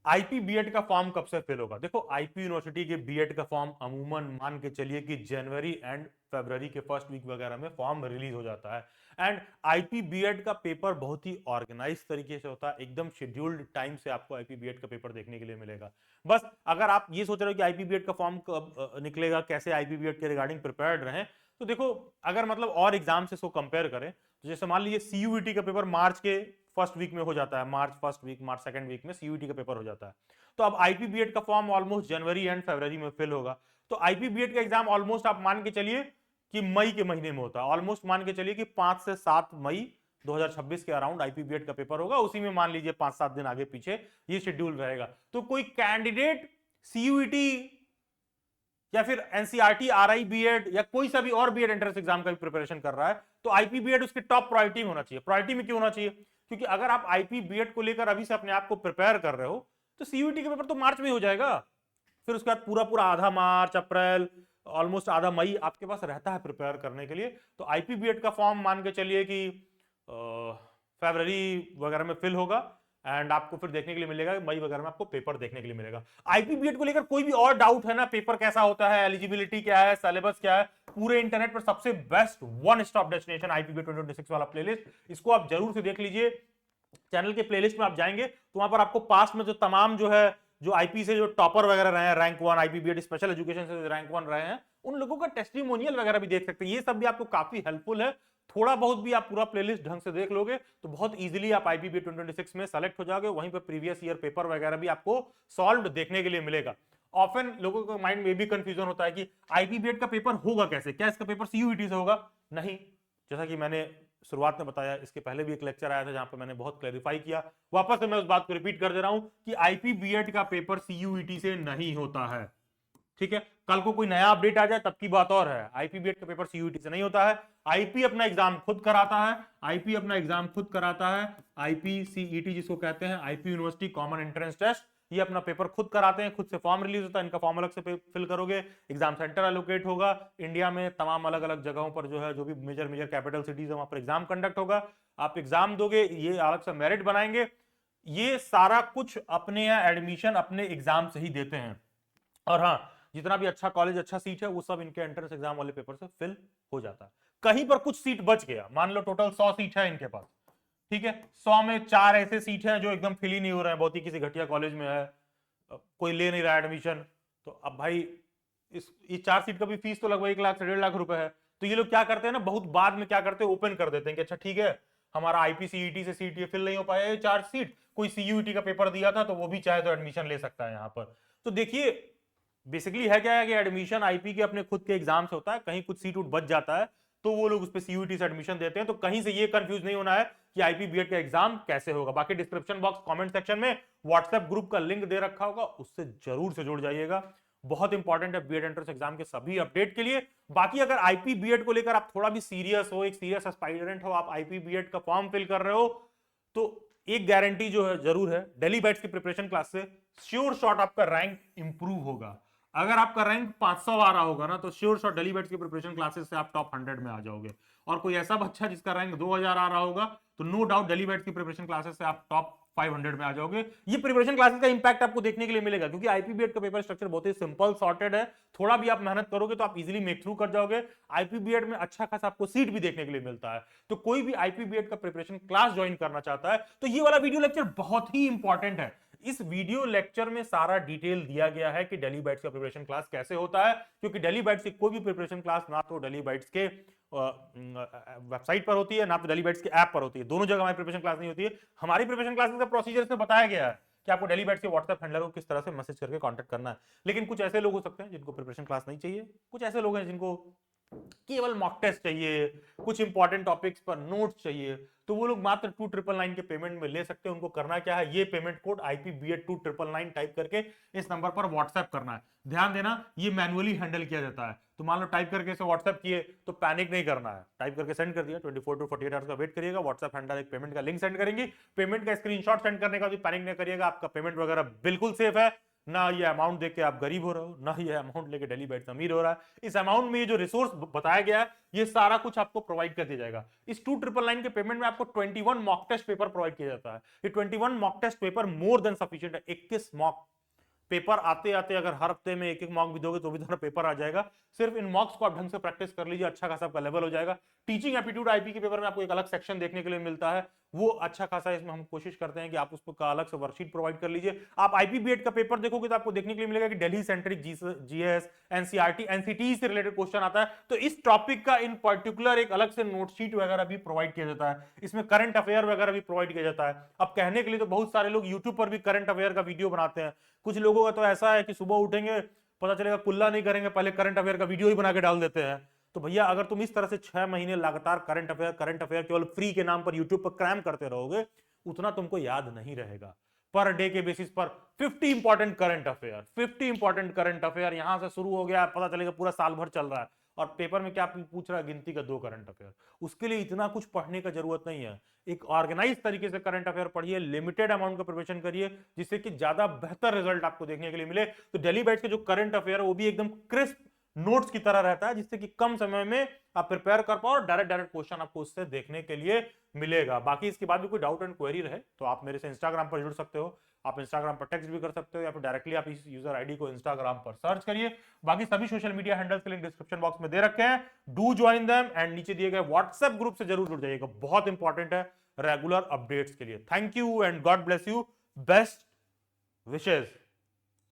IP BEd का form कब से फिल होगा? देखो आईपी यूनिवर्सिटी के बीएड का फॉर्म अमूमन मान के चलिए कि जनवरी एंड फरवरी के फर्स्ट वीक वगैरह में फॉर्म रिलीज हो जाता है। एंड आईपी बीएड का पेपर बहुत ही ऑर्गेनाइज तरीके से होता है, एकदम शेड्यूल्ड टाइम से आपको आईपी बीएड का पेपर देखने के लिए मिलेगा। बस अगर आप ये सोच रहे हो कि आईपी बीएड का फॉर्म कब निकलेगा, कैसे आईपी बीएड के रिगार्डिंग प्रिपेयर्ड रहें, तो देखो अगर मतलब और एग्जाम से इसको कंपेयर करें तो जैसे मान लीजिए सीयूईटी का पेपर मार्च के फर्स्ट वीक में हो जाता है, मार्च फर्स्ट वीक, मार्च सेकंड वीक में सीयूईटी का पेपर हो जाता है। तो अब आईपीबीएड का फॉर्म ऑलमोस्ट जनवरी एंड फरवरी में फिल होगा। तो आईपीबीएड का एग्जाम ऑलमोस्ट आप मान के चलिए कि मई के महीने में होता है। ऑलमोस्ट मान के चलिए कि 5 से 7 मई 2026 के अराउंड आईपीबीएड का पेपर होगा। उसी में मान लीजिए 5-7 दिन आगे पीछे ये शेड्यूल रहेगा। तो कोई कैंडिडेट सीयूईटी या फिर एनसीईआरटी, आरआई बीएड या कोई सा भी और बीएड एंट्रेंस एग्जाम का भी प्रिपरेशन कर रहा है तो आईपी बीएड उसके टॉप प्रायोरिटी में होना चाहिए। प्रायोरिटी में क्यों होना चाहिए? क्योंकि अगर आप आईपी बीएड को लेकर अभी से अपने आप को प्रिपेयर कर रहे हो तो सीयूईटी का पेपर तो मार्च में हो जाएगा। फिर उसके बाद पूरा पूरा आधा मार्च, अप्रैल, ऑलमोस्ट आधा मई आपके पास रहता है प्रिपेयर करने के लिए। तो आईपी बीएड का फॉर्म मान के चलिए कि फरवरी वगैरह में फिल होगा एंड आपको फिर देखने के लिए मिलेगा मई वगैरह में आपको पेपर देखने के लिए मिलेगा। आईपीबीएड को लेकर कोई भी और डाउट है ना, पेपर कैसा होता है, एलिजिबिलिटी क्या है, सिलेबस क्या है, पूरे इंटरनेट पर सबसे बेस्ट वन स्टॉप डेस्टिनेशन आईपीबीएड 2026 वाला प्लेलिस्ट, इसको आप जरूर से देख लीजिए। चैनल के प्लेलिस्ट में आप जाएंगे तो वहां पर आपको पास्ट में जो तमाम जो है जो आईपी से जो टॉपर वगैरह रहे हैं, रैंक 1 आईपीबीएड स्पेशल एजुकेशन से रैंक 1 रहे हैं, उन लोगों का टेस्टिमोनियल वगैरह भी देख सकते हैं। ये सब भी आपको काफी हेल्पफुल है। थोड़ा बहुत भी आप पूरा प्लेलिस्ट ढंग से देख लोगे तो बहुत इजीली आप आईपीबीएड 2026 में सेलेक्ट हो जाओगे। वहीं पर प्रीवियस ईयर पेपर वगैरह भी आपको सॉल्व देखने के लिए मिलेगा। ऑफन लोगों के माइंड में भी कंफ्यूजन होता है कि आईपीबीएड का पेपर होगा कैसे, क्या इसका पेपर सीयूईटी से होगा? नहीं, जैसा कि मैंने शुरुआत में बताया, इसके पहले भी एक लेक्चर आया था जहां पर मैंने बहुत क्लैरिफाई किया, वापस से मैं उस बात को रिपीट कर दे रहा हूं कि आईपीबीएड का पेपर सीयूईटी से नहीं होता है। ठीक है, कल को कोई नया अपडेट आ जाए तब की बात और है। आईपीबीएड का पेपर सीयूईटी से नहीं होता है। आईपी अपना एग्जाम खुद कराता है, आईपी अपना एग्जाम खुद कराता है। आईपीसीईटी जिसको कहते हैं, IP university common entrance test, ये अपना पेपर खुद कराते हैं, खुद से फॉर्म रिलीज होता है, इनका फॉर्म अलग से फिल करोगे, एग्जाम सेंटर एलोकेट होगा, इंडिया में तमाम अलग अलग जगहों पर जो है जो भी मेजर मेजर कैपिटल सिटीज है वहां पर एग्जाम कंडक्ट होगा, आप एग्जाम दोगे, ये अलग से मेरिट बनाएंगे। ये सारा कुछ अपने यहाँ एडमिशन अपने एग्जाम से ही देते हैं। और हाँ, जितना भी अच्छा कॉलेज, अच्छा सीट है, वो सब इनके एंट्रेंस एग्जाम वाले पेपर से फिल हो जाता है। कहीं पर कुछ सीट बच गया, मान लो टोटल 100 सीट है इनके पास, ठीक है, 100 में 4 ऐसे सीट हैं जो एकदम फिल ही नहीं हो रहे हैं, बहुत ही किसी घटिया कॉलेज में है, कोई ले नहीं रहा एडमिशन, तो अब भाई इस 4 सीट का भी फीस तो लगभग 1 लाख से 1.5 लाख रुपए है। तो ये लोग क्या करते हैं ना, बहुत बाद में क्या करते हैं, ओपन कर देते हैं कि अच्छा ठीक है, हमारा आईपीसीईटी से सीट ये फिल नहीं हो पाया, ये 4 सीट, कोई सीयूईटी का पेपर दिया था तो वो भी चाहे तो एडमिशन ले सकता है यहाँ पर। तो देखिए बेसिकली है क्या है कि एडमिशन आईपी के अपने खुद के एग्जाम से होता है, कहीं कुछ सीट उठ बच जाता है तो वो लोग उस पर सीयूईटी से एडमिशन देते हैं। तो कहीं से ये कंफ्यूज नहीं होना है कि आईपी बीएड का एग्जाम कैसे होगा। बाकी डिस्क्रिप्शन बॉक्स, कमेंट सेक्शन में व्हाट्सएप ग्रुप का लिंक दे रखा होगा, उससे जरूर से जुड़ जाइएगा। बहुत इंपॉर्टेंट है बीएड एंट्रेंस एग्जाम के सभी अपडेट के लिए। बाकी अगर आईपी बीएड को लेकर आप थोड़ा भी सीरियस हो, एक सीरियस एस्पायरेंट हो, आप आईपी बीएड का फॉर्म फिल कर रहे हो, तो एक गारंटी जो है जरूर है, दिल्ली बैट्स की प्रिपरेशन क्लास से श्योर शॉट आपका रैंक इंप्रूव होगा। अगर आपका रैंक 500 आ रहा होगा ना तो श्योर शॉट दिल्ली बैट्स की प्रिपरेशन क्लासेस से आप टॉप 100 में आ जाओगे। और कोई ऐसा बच्चा जिसका रैंक 2000 आ रहा होगा तो नो डाउट दिल्ली बैट्स की प्रिपरेशन क्लासेस से आप टॉप 500 में आ जाओगे। ये प्रिपरेशन क्लासेस का इंपैक्ट आपको देखने के लिए मिलेगा क्योंकि आईपीबीएड का पेपर स्ट्रक्चर बहुत ही सिंपल सॉर्टेड है। थोड़ा भी आप मेहनत करोगे तो आप इजीली मेक थ्रू कर जाओगे। आईपीबीएड में अच्छा खासा आपको सीट भी देखने के लिए मिलता है। तो कोई भी आईपीबीएड का प्रिपरेशन क्लास ज्वाइन करना चाहता है तो ये वाला वीडियो लेक्चर बहुत ही इंपॉर्टेंट है। इस वीडियो लेक्चर में सारा डिटेल दिया गया है कि दिल्ली बैट्स का प्रिपरेशन क्लास कैसे होता है, क्योंकि दिल्ली बैट्स की कोई भी प्रिपरेशन क्लास ना तो दिल्ली बैट्स के वेबसाइट पर होती है ना तो दिल्ली बैट्स के ऐप पर होती है। दोनों जगह हमारी प्रिपरेशन क्लास नहीं होती है। हमारी प्रिपरेशन क्लासेस का प्रोसीजर इसमें बताया गया है कि आपको दिल्ली बैट्स के व्हाट्सएप हैंडलर को किस तरह से मैसेज करके कांटेक्ट करना है। लेकिन कुछ ऐसे लोग हो सकते हैं जिनको प्रिपरेशन क्लास नहीं चाहिए, कुछ ऐसे लोग हैं जिनको केवल मॉक टेस्ट चाहिए, कुछ इंपॉर्टेंट टॉपिक्स पर नोट्स चाहिए, तो वो लोग मात्र 2999 के पेमेंट में ले सकते हैं। उनको करना क्या है, ये पेमेंट कोड IPBED 2999 टाइप करके इस नंबर पर व्हाट्सएप करना है। ध्यान देना ये मैनुअली हैंडल किया जाता है। तो मान लो टाइप करके इसे व्हाट्सएप किए तो पैनिक नहीं करना है, टाइप करके सेंड कर दिया, 24 to 48 आवर्स का वेट करिएगा, व्हाट्सएप हैंडल एक पेमेंट का लिंक सेंड करेंगे, पेमेंट का स्क्रीनशॉट सेंड करने का भी पैनिक नहीं करिएगा, आपका पेमेंट वगैरह बिल्कुल सेफ है। ना ये अमाउंट देके आप गरीब हो रहे हो, ना ये अमाउंट लेके डेली बैट्स अमीर हो रहा है। इस अमाउंट में ये जो रिसोर्स बताया गया है ये सारा कुछ आपको प्रोवाइड कर दिया जाएगा। इस 2999 के पेमेंट में आपको 21 मॉक टेस्ट पेपर प्रोवाइड किया जाता है। ये 21 mock test paper more than sufficient है। 21 मॉक पेपर आते आते अगर हर हफ्ते में एक एक मॉक भी दोगे तो भी तुम्हारा पेपर आ जाएगा। सिर्फ इन मॉक्स को आप ढंग से प्रैक्टिस कर लीजिए, अच्छा खासा आपका लेवल हो जाएगा। टीचिंग एप्टीट्यूड आईपी के पेपर में आपको एक अलग सेक्शन देखने के लिए मिलता है, वो अच्छा खासा इसमें हम कोशिश करते हैं कि आप उसको का अलग से वर्कशीट प्रोवाइड कर लीजिए। आप आईपीबीएड का पेपर देखोगे तो आपको देखने के लिए मिलेगा कि Delhi centric GS, NCERT, NCT से रिलेटेड क्वेश्चन आता है, तो इस टॉपिक का इन पर्टिकुलर एक अलग से नोटशीट वगैरह भी प्रोवाइड किया जाता है। इसमें करंट अफेयर वगैरह भी प्रोवाइड किया जाता है। अब कहने के लिए तो बहुत सारे लोग यूट्यूब पर भी करंट अफेयर का वीडियो बनाते हैं, कुछ लोगों का तो ऐसा है कि सुबह उठेंगे पता चलेगा कुल्ला नहीं करेंगे, पहले करंट अफेयर का वीडियो ही बना के डाल देते हैं। तो भैया अगर तुम इस तरह से 6 महीने लगातार करंट अफेयर केवल फ्री के नाम पर यूट्यूब पर क्रैम करते रहोगे, उतना तुमको याद नहीं रहेगा। पर डे के बेसिस पर 50 important current affair, 50 important current affair यहां से शुरू हो गया, पता चलेगा पूरा साल भर चल रहा है। और पेपर में क्या पूछ रहा है, गिनती का 2 करंट अफेयर। उसके लिए इतना कुछ पढ़ने का जरूरत नहीं है। एक ऑर्गेनाइज तरीके से करंट अफेयर पढ़िए, लिमिटेड अमाउंट का प्रिपरेशन करिए, जिससे कि ज्यादा बेहतर रिजल्ट आपको देखने के लिए मिले। तो डेली बैच के जो करंट अफेयर है वो भी एकदम क्रिस्प नोट्स की तरह रहता है, जिससे कि कम समय में आप प्रिपेयर कर पाओ और डायरेक्ट क्वेश्चन आपको उससे देखने के लिए मिलेगा। बाकी इसके बाद भी कोई डाउट एंड क्वेरी रहे तो आप मेरे से इंस्टाग्राम पर जुड़ सकते हो, आप इंस्टाग्राम पर टेक्स्ट भी कर सकते हो, या फिर डायरेक्टली आप इस यूजर आईडी को इंस्टाग्राम पर सर्च करिए। बाकी सभी सोशल मीडिया हैंडल्स के लिंक डिस्क्रिप्शन बॉक्स में दे रखे हैं, डू ज्वाइन देम, एंड नीचे दिए गए व्हाट्सएप ग्रुप से जरूर जुड़ जाइएगा, बहुत इंपॉर्टेंट है रेगुलर अपडेट्स के लिए। Thank you and God bless you, best wishes.